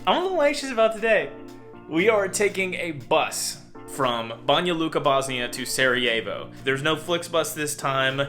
I'm a little anxious about today. We are taking a bus from Banja Luka, Bosnia to Sarajevo. There's no Flixbus this time.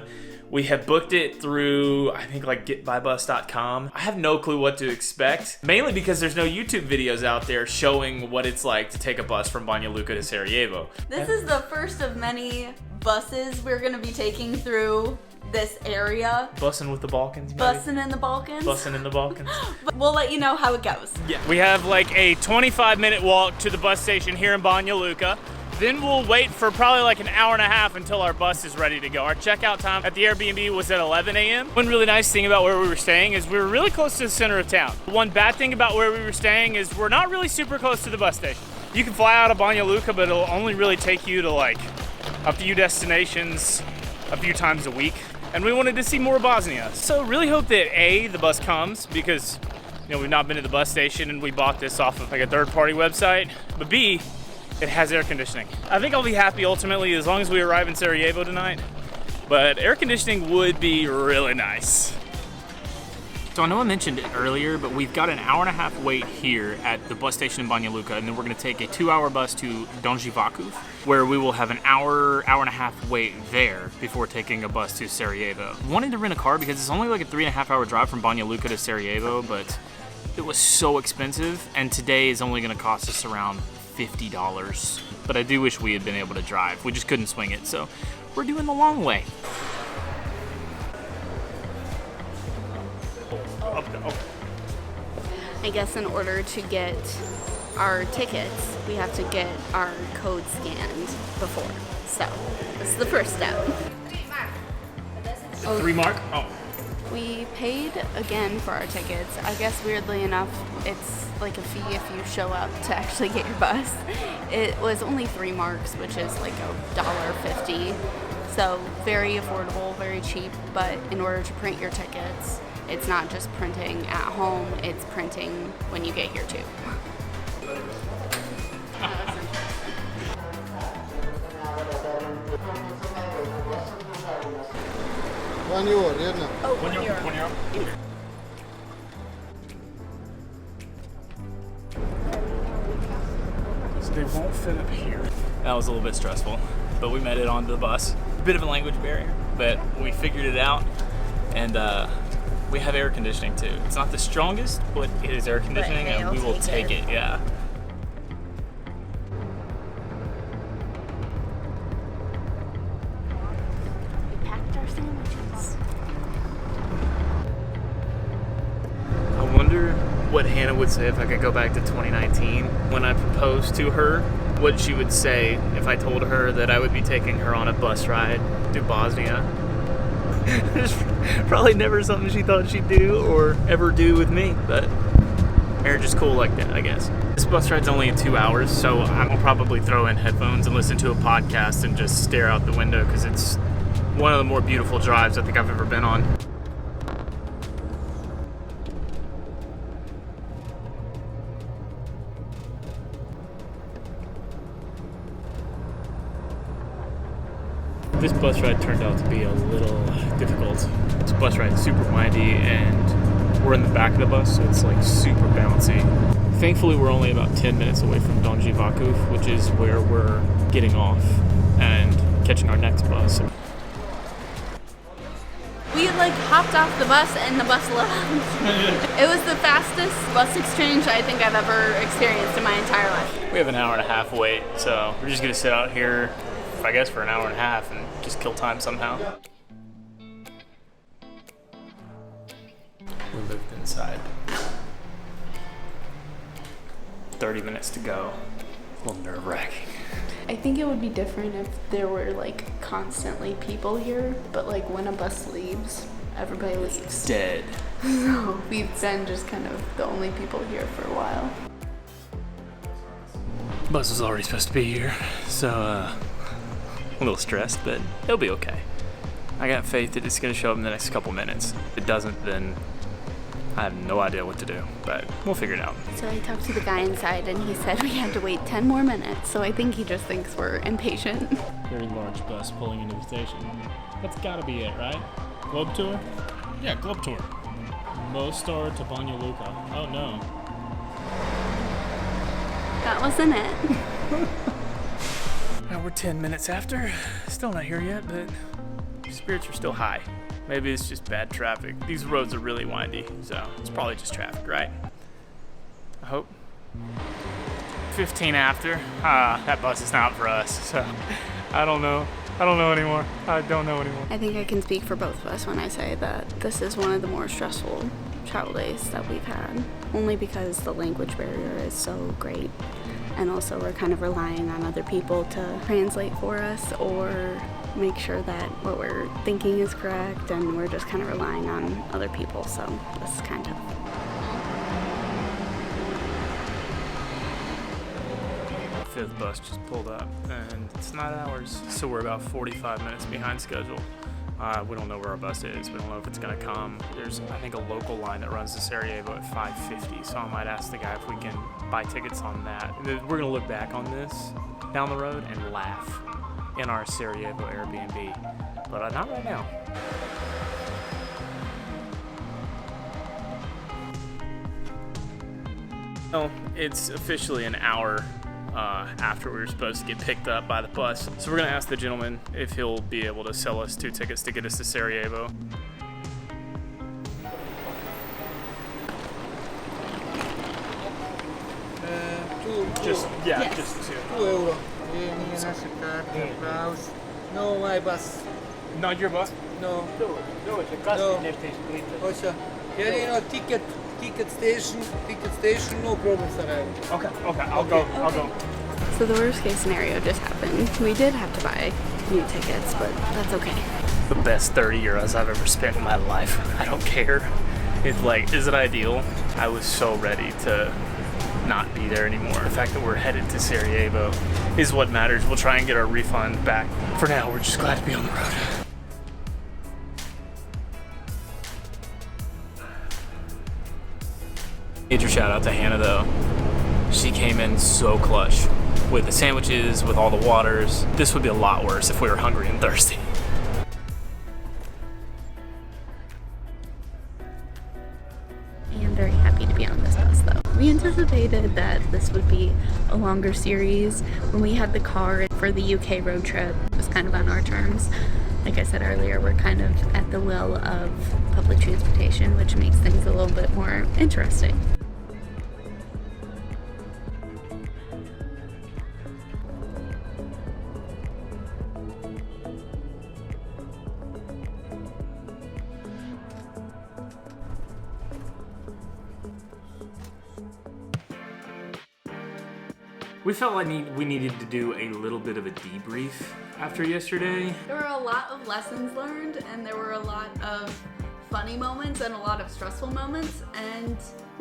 We have booked it through, I think, like getbybus.com. I have no clue what to expect, mainly because there's no YouTube videos out there showing what it's like to take a bus from Banja Luka to Sarajevo. This is the first of many buses we're gonna be taking through this area. Bussing with the Balkans, maybe? Bussing in the Balkans. Bussing in the Balkans. But we'll let you know how it goes. Yeah. We have like a 25-minute walk to the bus station here in Banja Luka. Then we'll wait for probably like an hour and a half until our bus is ready to go. Our checkout time at the Airbnb was at 11 a.m. One really nice thing about where we were staying is we were really close to the center of town. One bad thing about where we were staying is we're not really super close to the bus station. You can fly out of Banja Luka, but it'll only really take you to like a few destinations a few times a week. And we wanted to see more Bosnia. So really hope that A, the bus comes, because we've not been to the bus station and we bought this off of like a third-party website. But B, it has air conditioning. I think I'll be happy ultimately as long as we arrive in Sarajevo tonight. But air conditioning would be really nice. So I know I mentioned it earlier, but we've got an hour and a half wait here at the bus station in Banja Luka, and then we're gonna take a 2-hour bus to Donji Vakuf, where we will have an hour and a half wait there before taking a bus to Sarajevo. Wanted to rent a car because it's only like a 3.5-hour drive from Banja Luka to Sarajevo, but it was so expensive, and today is only gonna cost us around $50. But I do wish we had been able to drive. We just couldn't swing it, so we're doing the long way. I guess in order to get our tickets, we have to get our code scanned before. So, this is the first step. 3 mark? Oh. We paid again for our tickets. I guess weirdly enough, it's like a fee if you show up to actually get your bus. It was only 3 marks, which is like $1.50. So very affordable, very cheap, but in order to print your tickets, it's not just printing at home, it's printing when you get here too. €1, Oh, €1. So they won't fit up here. That was a little bit stressful, but we made it onto the bus. Bit of a language barrier, but we figured it out, and we have air conditioning too. It's not the strongest, but it is air conditioning, and we will take it. Yeah. We packed our sandwiches. I wonder what Hannah would say if I could go back to 2019 when I proposed to her. What she would say if I told her that I would be taking her on a bus ride to Bosnia. It's probably never something she thought she'd do or ever do with me, but marriage is cool like that, I guess. This bus ride's only 2 hours, so I'll probably throw in headphones and listen to a podcast and just stare out the window because it's one of the more beautiful drives I think I've ever been on. This bus ride turned out to be a little difficult. This bus ride is super windy and we're in the back of the bus, so it's like super bouncy. Thankfully, we're only about 10 minutes away from Donji Vakuf, which is where we're getting off and catching our next bus. We like hopped off the bus and the bus left. It was the fastest bus exchange I think I've ever experienced in my entire life. We have an hour and a half wait, so we're just gonna sit out here, I guess, for an hour and a half and just kill time somehow. We moved inside. 30 minutes to go. A little nerve-wracking. I think it would be different if there were like constantly people here, but like when a bus leaves, everybody leaves. Dead. So we've been just kind of the only people here for a while. Bus was already supposed to be here, so a little stressed, but it'll be okay. I got faith that it's gonna show up in the next couple minutes. If it doesn't, then I have no idea what to do, but we'll figure it out. So I talked to the guy inside and he said we had to wait 10 more minutes, so I think he just thinks we're impatient. Very large bus pulling into the station. That's gotta be it, right? Globe tour? Yeah, Globe tour. Mostar to Banja Luka. Oh no. That wasn't it. Now we're 10 minutes after. Still not here yet, but spirits are still high. Maybe it's just bad traffic. These roads are really windy, so it's probably just traffic, right? I hope. 15 after. That bus is not for us, so I don't know. I don't know anymore. I don't know anymore. I think I can speak for both of us when I say that this is one of the more stressful travel days that we've had, only because the language barrier is so great, and also we're kind of relying on other people to translate for us or make sure that what we're thinking is correct, and we're just kind of relying on other people, so this is kind of tough. Fifth bus just pulled up and it's not ours, so we're about 45 minutes behind schedule. We don't know where our bus is. We don't know if it's gonna come. There's, I think, a local line that runs to Sarajevo at 5:50, so I might ask the guy if we can buy tickets on that. And then we're gonna look back on this down the road and laugh in our Sarajevo Airbnb, but not right now. Well, it's officially an hour after we were supposed to get picked up by the bus. So we're gonna ask the gentleman if he'll be able to sell us 2 tickets to get us to Sarajevo. Just 2. €2. Nije naše karte, Klaus. No, my bus. Not your bus? No. Dođe, kasnije nešto isplite. Hoće. Jedino ticket station, no problem, Sarajevo. Okay, I'll go. So the worst case scenario just happened. We did have to buy new tickets, but that's okay. The best 30 euros I've ever spent in my life. I don't care. It's like, is it ideal? I was so ready to not be there anymore. The fact that we're headed to Sarajevo is what matters. We'll try and get our refund back. For now, we're just glad to be on the road. Major shout out to Hannah though. She came in so clutch with the sandwiches, with all the waters. This would be a lot worse if we were hungry and thirsty. I am very happy to be on this bus though. We anticipated that this would be a longer series. When we had the car for the UK road trip, it was kind of on our terms. Like I said earlier, we're kind of at the will of public transportation, which makes things a little bit more interesting. We felt like we needed to do a little bit of a debrief after yesterday. There were a lot of lessons learned, and there were a lot of funny moments and a lot of stressful moments, and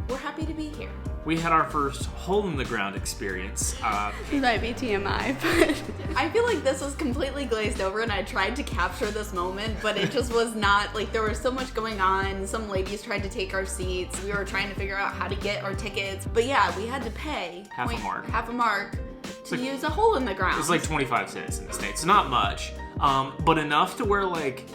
we're happy to be here. We had our first hole in the ground experience. It might be TMI, but I feel like this was completely glazed over, and I tried to capture this moment, but it just was not, like, there was so much going on. Some ladies tried to take our seats. We were trying to figure out how to get our tickets. But yeah, we had to pay half a mark to use a hole in the ground. It's like 25 cents in the States. Not much, but enough to where, like,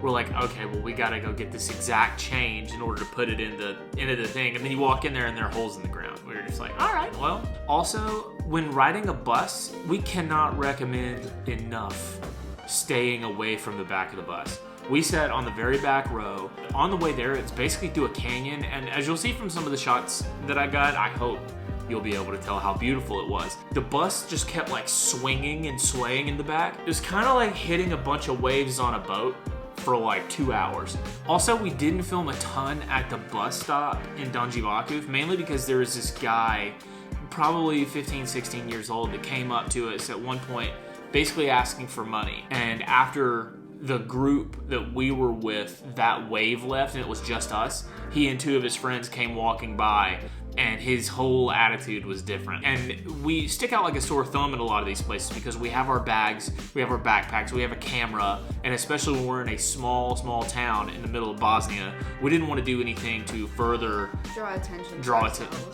we're like, okay, well, we gotta go get this exact change in order to put it into the thing. And then you walk in there and there are holes in the ground. We were just like, all right, well. Also, when riding a bus, we cannot recommend enough staying away from the back of the bus. We sat on the very back row. On the way there, it's basically through a canyon. And as you'll see from some of the shots that I got, I hope you'll be able to tell how beautiful it was. The bus just kept like swinging and swaying in the back. It was kind of like hitting a bunch of waves on a boat for like 2 hours. Also, we didn't film a ton at the bus stop in Donji Vakuf, mainly because there was this guy, probably 15, 16 years old, that came up to us at one point, basically asking for money. And after the group that we were with, that wave left and it was just us, he and 2 of his friends came walking by, and his whole attitude was different. And we stick out like a sore thumb in a lot of these places because we have our bags, we have our backpacks, we have a camera, and especially when we're in a small town in the middle of Bosnia, we didn't want to do anything to further draw attention.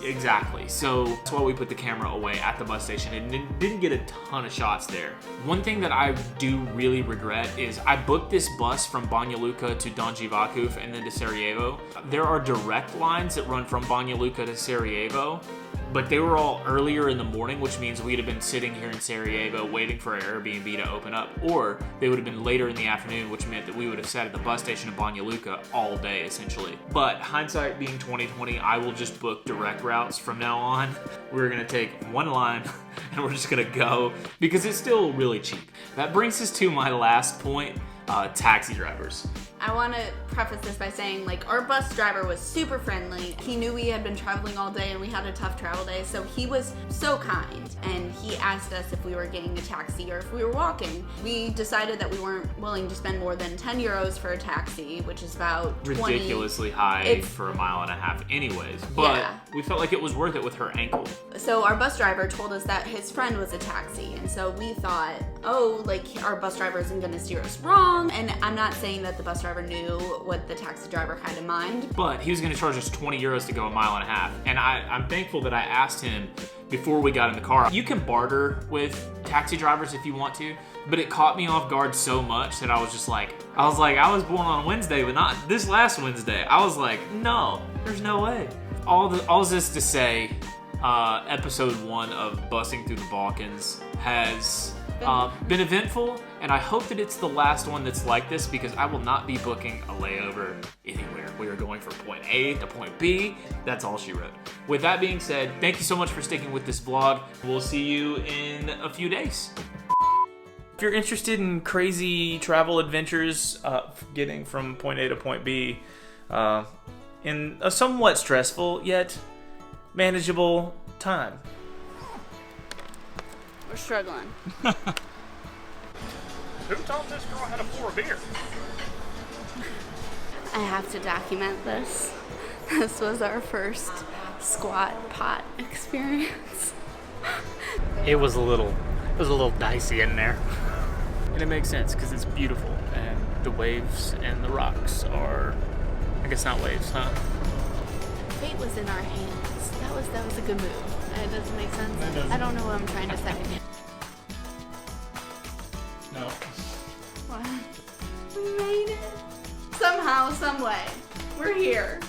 Exactly. So that's why we put the camera away at the bus station and didn't get a ton of shots there. One thing that I do really regret is I booked this bus from Banja Luka to Donji Vakuf and then to Sarajevo. There are direct lines that run from Banja Luka to Sarajevo, but they were all earlier in the morning, which means we'd have been sitting here in Sarajevo waiting for our Airbnb to open up, or they would have been later in the afternoon, which meant that we would have sat at the bus station in Banja Luka all day, essentially. But hindsight being 2020, I will just book direct routes from now on. We're gonna take one line and we're just gonna go because it's still really cheap. That brings us to my last point, taxi drivers. I want to preface this by saying, like, our bus driver was super friendly. He knew we had been traveling all day and we had a tough travel day, so he was so kind. And he asked us if we were getting a taxi or if we were walking. We decided that we weren't willing to spend more than 10 euros for a taxi, which is about 20. Ridiculously high for a mile and a half anyways. But yeah. We felt like it was worth it with her ankle. So our bus driver told us that his friend was a taxi. And so we thought, oh, like, our bus driver isn't going to steer us wrong. And I'm not saying that the bus driver knew what the taxi driver had in mind. But he was going to charge us 20 euros to go a mile and a half. And I'm thankful that I asked him before we got in the car. You can barter with taxi drivers if you want to, but it caught me off guard so much that I was I was born on Wednesday, but not this last Wednesday. I was like, no, there's no way. All this to say, episode 1 of Busing Through the Balkans has been eventful, and I hope that it's the last one that's like this because I will not be booking a layover anywhere. We are going from point A to point B. That's all she wrote. With that being said, thank you so much for sticking with this vlog. We'll see you in a few days. If you're interested in crazy travel adventures, getting from point A to point B, in a somewhat stressful yet manageable time. We're struggling. Who told this girl how to pour a beer? I have to document this. This was our first squat pot experience. It was a little dicey in there. And it makes sense because it's beautiful and the waves and the rocks are, I guess not waves, huh? Fate was in our hands. That was a good move. It doesn't make sense. I don't know what I'm trying to say. No. What? We made it. Somehow, some way. We're here.